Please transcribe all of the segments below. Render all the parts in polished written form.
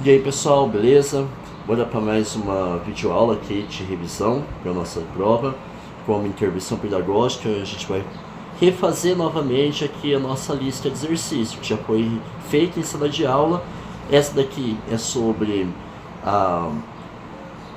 E aí pessoal, beleza? Bora para mais uma videoaula aqui de revisão para a nossa prova. Como intervenção pedagógica, a gente vai refazer novamente aqui a nossa lista de exercícios que já foi feita em sala de aula. Essa daqui é sobre a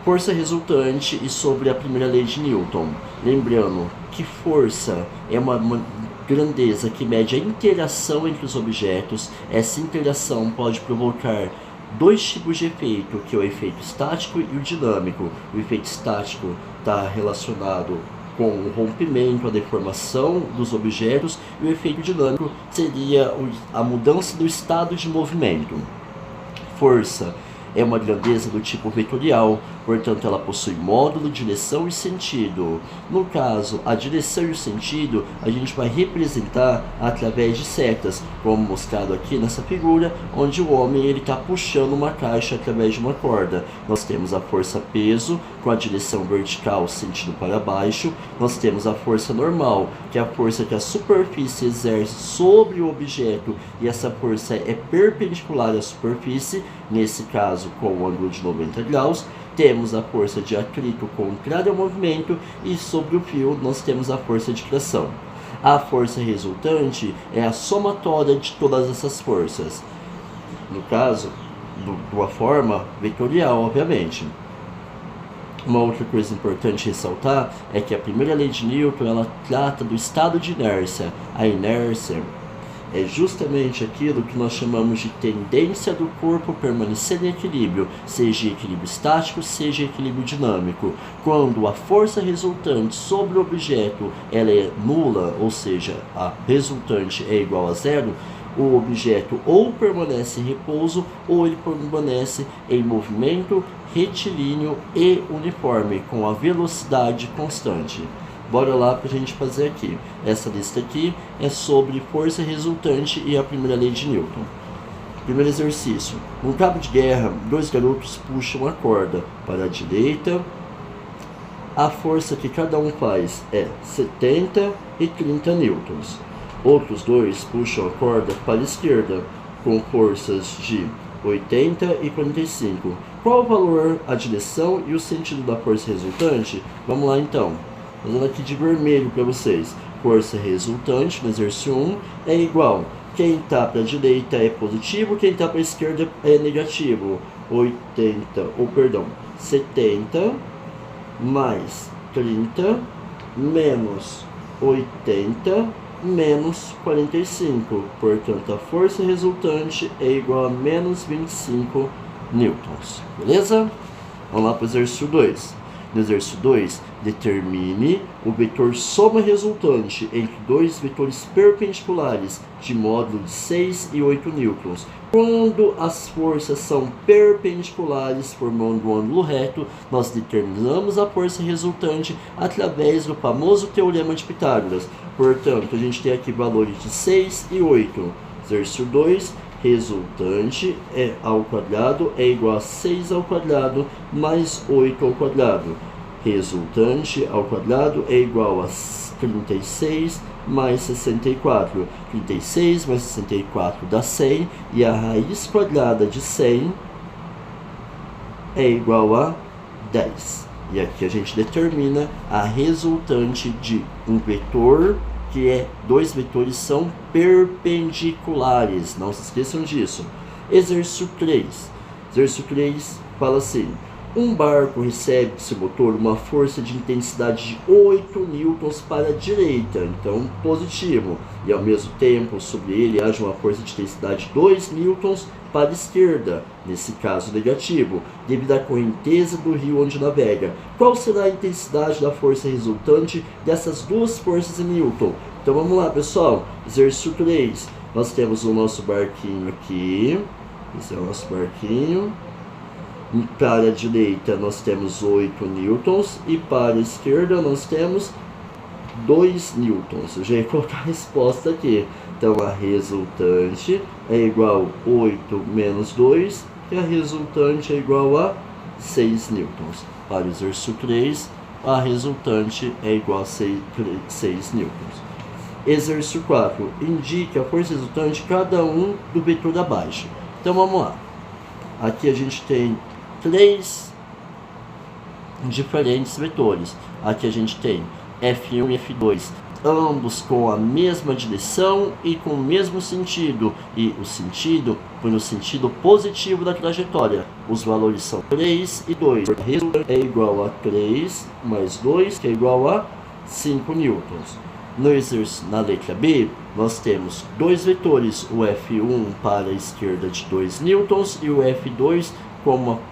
força resultante e sobre a primeira lei de Newton. Lembrando que força é uma grandeza que mede a interação entre os objetos. Essa interação pode provocar dois tipos de efeito, que é o efeito estático e o dinâmico. O efeito estático está relacionado com o rompimento, a deformação dos objetos, e o efeito dinâmico seria a mudança do estado de movimento. Força é uma grandeza do tipo vetorial, portanto ela possui módulo, direção e sentido. No caso, a direção e o sentido a gente vai representar através de setas, como mostrado aqui nessa figura, onde o homem está puxando uma caixa através de uma corda. Nós temos a força peso, com a direção vertical sentido para baixo. Nós temos a força normal, que é a força que a superfície exerce sobre o objeto, e essa força é perpendicular à superfície, nesse caso com o ângulo de 90 graus. Temos a força de atrito contrária ao movimento, e sobre o fio nós temos a força de tração. A força resultante é a somatória de todas essas forças, no caso, de uma forma vetorial, obviamente. Uma outra coisa importante ressaltar é que a primeira lei de Newton ela trata do estado de inércia. A inércia é justamente aquilo que nós chamamos de tendência do corpo permanecer em equilíbrio, seja equilíbrio estático, seja equilíbrio dinâmico. Quando a força resultante sobre o objeto ela é nula, ou seja, a resultante é igual a zero, o objeto ou permanece em repouso ou ele permanece em movimento retilíneo e uniforme, com a velocidade constante. Bora lá para a gente fazer aqui. Essa lista aqui é sobre força resultante e a primeira lei de Newton. Primeiro exercício. Num cabo de guerra, dois garotos puxam a corda para a direita. A força que cada um faz é 70 e 30 newtons. Outros dois puxam a corda para a esquerda, com forças de 80 e 45. Qual o valor, a direção e o sentido da força resultante? Vamos lá então. Fazendo aqui de vermelho para vocês. Força resultante no exercício 1 é igual. Quem está para a direita é positivo, quem está para a esquerda é negativo. 70 mais 30 menos 80 menos 45. Portanto, a força resultante é igual a menos 25 newtons. Beleza? Vamos lá para o exercício 2. No exercício 2, determine o vetor soma resultante entre dois vetores perpendiculares de módulo de 6 e 8 newtons. Quando as forças são perpendiculares formando um ângulo reto, nós determinamos a força resultante através do famoso teorema de Pitágoras. Portanto, a gente tem aqui valores de 6 e 8. Exercício 2, resultante ao quadrado é igual a 6 ao quadrado mais 8 ao quadrado. Resultante ao quadrado é igual a 36 mais 64. 36 mais 64 dá 100, e a raiz quadrada de 100 é igual a 10. E aqui a gente determina a resultante de um vetor que dois vetores são perpendiculares. Não se esqueçam disso. Exercício 3. Exercício 3 fala assim: um barco recebe de seu motor uma força de intensidade de 8 newtons para a direita, então positivo, e ao mesmo tempo sobre ele age uma força de intensidade de 2 newtons para a esquerda, nesse caso negativo, devido à correnteza do rio onde navega. Qual será a intensidade da força resultante dessas duas forças em newton? Então vamos lá, pessoal. Exercício 3. Nós temos o nosso barquinho aqui. Esse é o nosso barquinho. Para a direita nós temos 8 newtons e para a esquerda nós temos 2 newtons. Eu já ia colocar a resposta aqui. Então a resultante é igual a 8 menos 2, e a resultante é igual a 6 newtons. Para o exercício 3, a resultante é igual a 6 newtons. Exercício 4. Indique a força resultante de cada um do vetor abaixo. Então vamos lá. Aqui a gente tem 3 diferentes vetores. Aqui a gente tem F1 e F2, ambos com a mesma direção e com o mesmo sentido, e o sentido foi no sentido positivo da trajetória. Os valores são 3 e 2. É igual a 3 mais 2, que é igual a 5 newtons. Na letra B, nós temos 2 vetores, o F1 para a esquerda de 2 newtons e o F2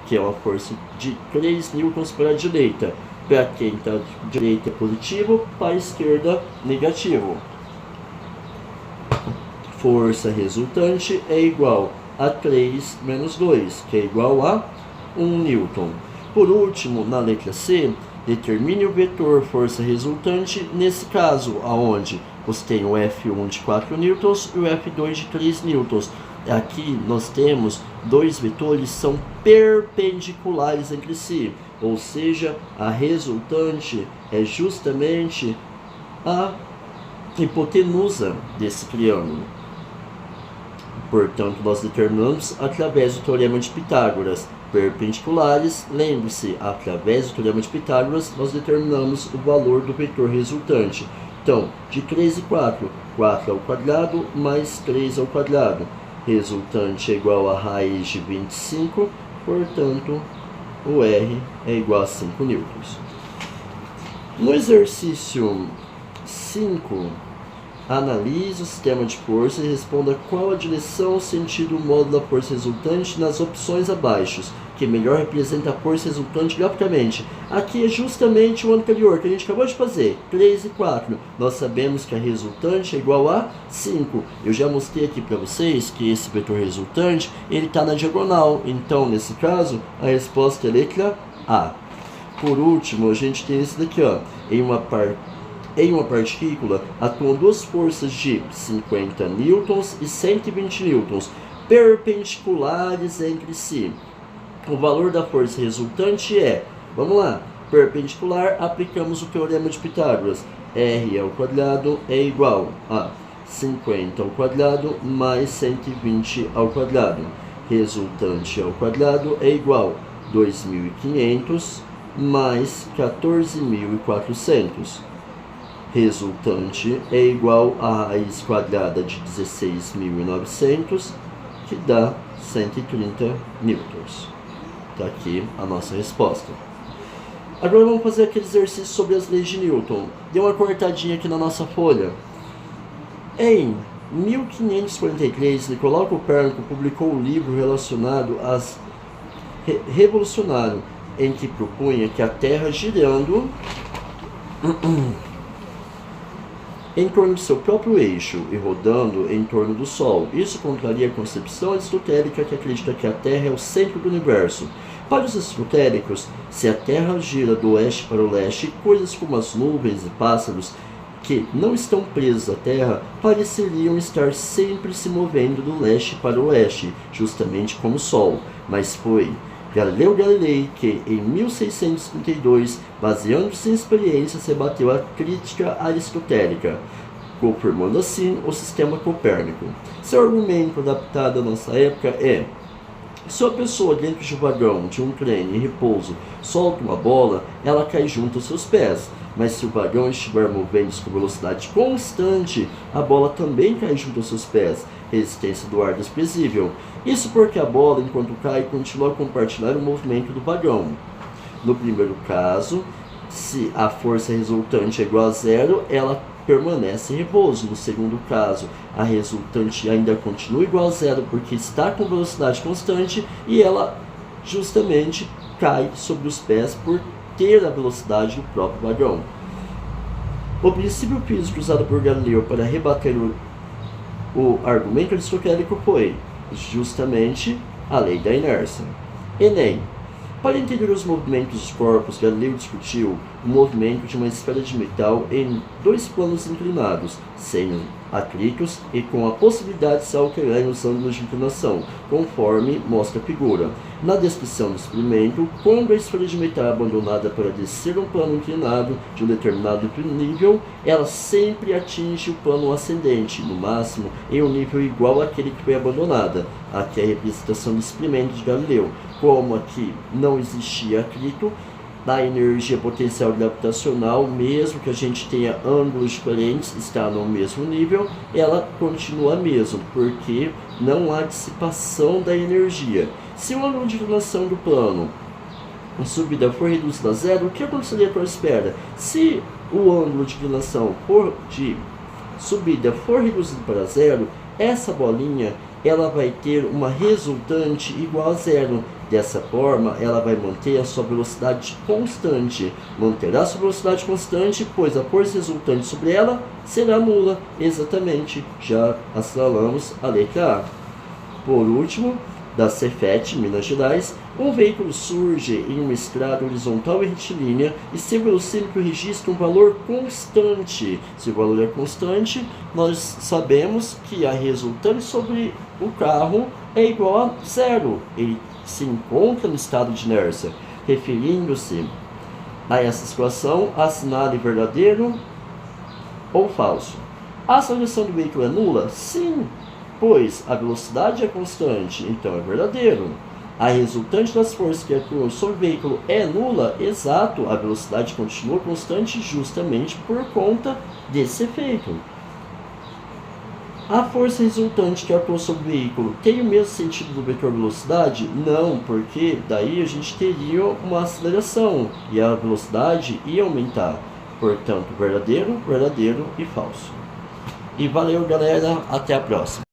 que é uma força de 3 newtons para a direita. Para quem está à direita é positivo, para a esquerda negativo. Força resultante é igual a 3 menos 2, que é igual a 1 newton. Por último, na letra C, determine o vetor força resultante nesse caso, aonde você tem o F1 de 4 newtons e o F2 de 3 newtons. Aqui nós temos 2 vetores que são perpendiculares entre si, ou seja, a resultante é justamente a hipotenusa desse triângulo. Portanto, nós determinamos através do teorema de Pitágoras perpendiculares. Lembre-se, através do teorema de Pitágoras, nós determinamos o valor do vetor resultante. Então, de 3 e 4, 4 ao quadrado mais 3 ao quadrado. Resultante é igual a raiz de 25, portanto, o R é igual a 5 newtons. No exercício 5, analise o sistema de força e responda qual a direção, sentido, modo da força resultante nas opções abaixo, que melhor representa a força resultante graficamente. Aqui é justamente o anterior que a gente acabou de fazer, 3 e 4. Nós sabemos que a resultante é igual a 5. Eu já mostrei aqui para vocês que esse vetor resultante ele está na diagonal. Então, nesse caso, a resposta é a letra A. Por último, a gente tem esse daqui, ó. Em uma partícula atuam 2 forças de 50 newtons e 120 newtons, perpendiculares entre si. O valor da força resultante é, vamos lá, perpendicular, aplicamos o teorema de Pitágoras. R ao quadrado é igual a 50 ao quadrado mais 120 ao quadrado. Resultante ao quadrado é igual a 2.500 mais 14.400. Resultante é igual a raiz quadrada de 16.900, que dá 130 newtons. Está aqui a nossa resposta. Agora vamos fazer aquele exercício sobre as leis de Newton. Dê uma cortadinha aqui na nossa folha. Em 1543, Nicolau Copérnico publicou um livro relacionado às revolucionário, em que propunha que a Terra girando em torno de seu próprio eixo e rodando em torno do Sol. Isso contraria a concepção aristotélica que acredita que a Terra é o centro do universo. Para os aristotélicos, se a Terra gira do oeste para o leste, coisas como as nuvens e pássaros que não estão presos à Terra pareceriam estar sempre se movendo do leste para o oeste, justamente como o Sol. Mas foi Galileu Galilei que, em 1632, baseando-se em experiências, rebateu a crítica aristotélica, confirmando assim o sistema copérnico. Seu argumento adaptado à nossa época é: se uma pessoa dentro de um vagão de um trem em repouso solta uma bola, ela cai junto aos seus pés. Mas se o vagão estiver movendo-se com velocidade constante, a bola também cai junto aos seus pés. Resistência do ar desprezível. Isso porque a bola, enquanto cai, continua a compartilhar o movimento do vagão. No primeiro caso, se a força resultante é igual a zero, ela permanece em repouso. No segundo caso, a resultante ainda continua igual a zero porque está com velocidade constante e ela justamente cai sobre os pés por ter a velocidade do próprio vagão. O princípio físico usado por Galileu para rebater o argumento aristotélico foi justamente a lei da inércia. Enem. Para entender os movimentos dos corpos, Galileu discutiu o movimento de uma esfera de metal em 2 planos inclinados, sendo atritos e com a possibilidade de se alterarem os ângulos de inclinação, conforme mostra a figura. Na descrição do experimento, quando a esfera de metal é abandonada para descer um plano inclinado de um determinado nível, ela sempre atinge o plano ascendente, no máximo em um nível igual àquele que foi abandonada. Aqui é a representação do experimento de Galileu. Como aqui não existia atrito, da energia potencial gravitacional, mesmo que a gente tenha ângulos diferentes, está no mesmo nível, ela continua mesmo, porque não há dissipação da energia. Se o ângulo de inclinação do plano em subida for reduzido a zero, o que aconteceria com a esfera? Se o ângulo de inclinação de subida for reduzido para zero, essa bolinha ela vai ter uma resultante igual a zero. Dessa forma, ela vai manter a sua velocidade constante. Manterá sua velocidade constante, pois a força resultante sobre ela será nula. Exatamente, já assinalamos a letra A. Por último, da Cefet, Minas Gerais, um veículo surge em uma estrada horizontal e retilínea e seu velocímetro registra um valor constante. Se o valor é constante, nós sabemos que a resultante sobre o carro é igual a zero. Ele se encontra no estado de inércia. Referindo-se a essa situação, assinale verdadeiro ou falso. A aceleração do veículo é nula? Sim, pois a velocidade é constante, então é verdadeiro. A resultante das forças que atuam sobre o veículo é nula? Exato, a velocidade continua constante justamente por conta desse efeito. A força resultante que atua sobre o veículo tem o mesmo sentido do vetor velocidade? Não, porque daí a gente teria uma aceleração e a velocidade ia aumentar. Portanto, verdadeiro, verdadeiro e falso. E valeu, galera, até a próxima.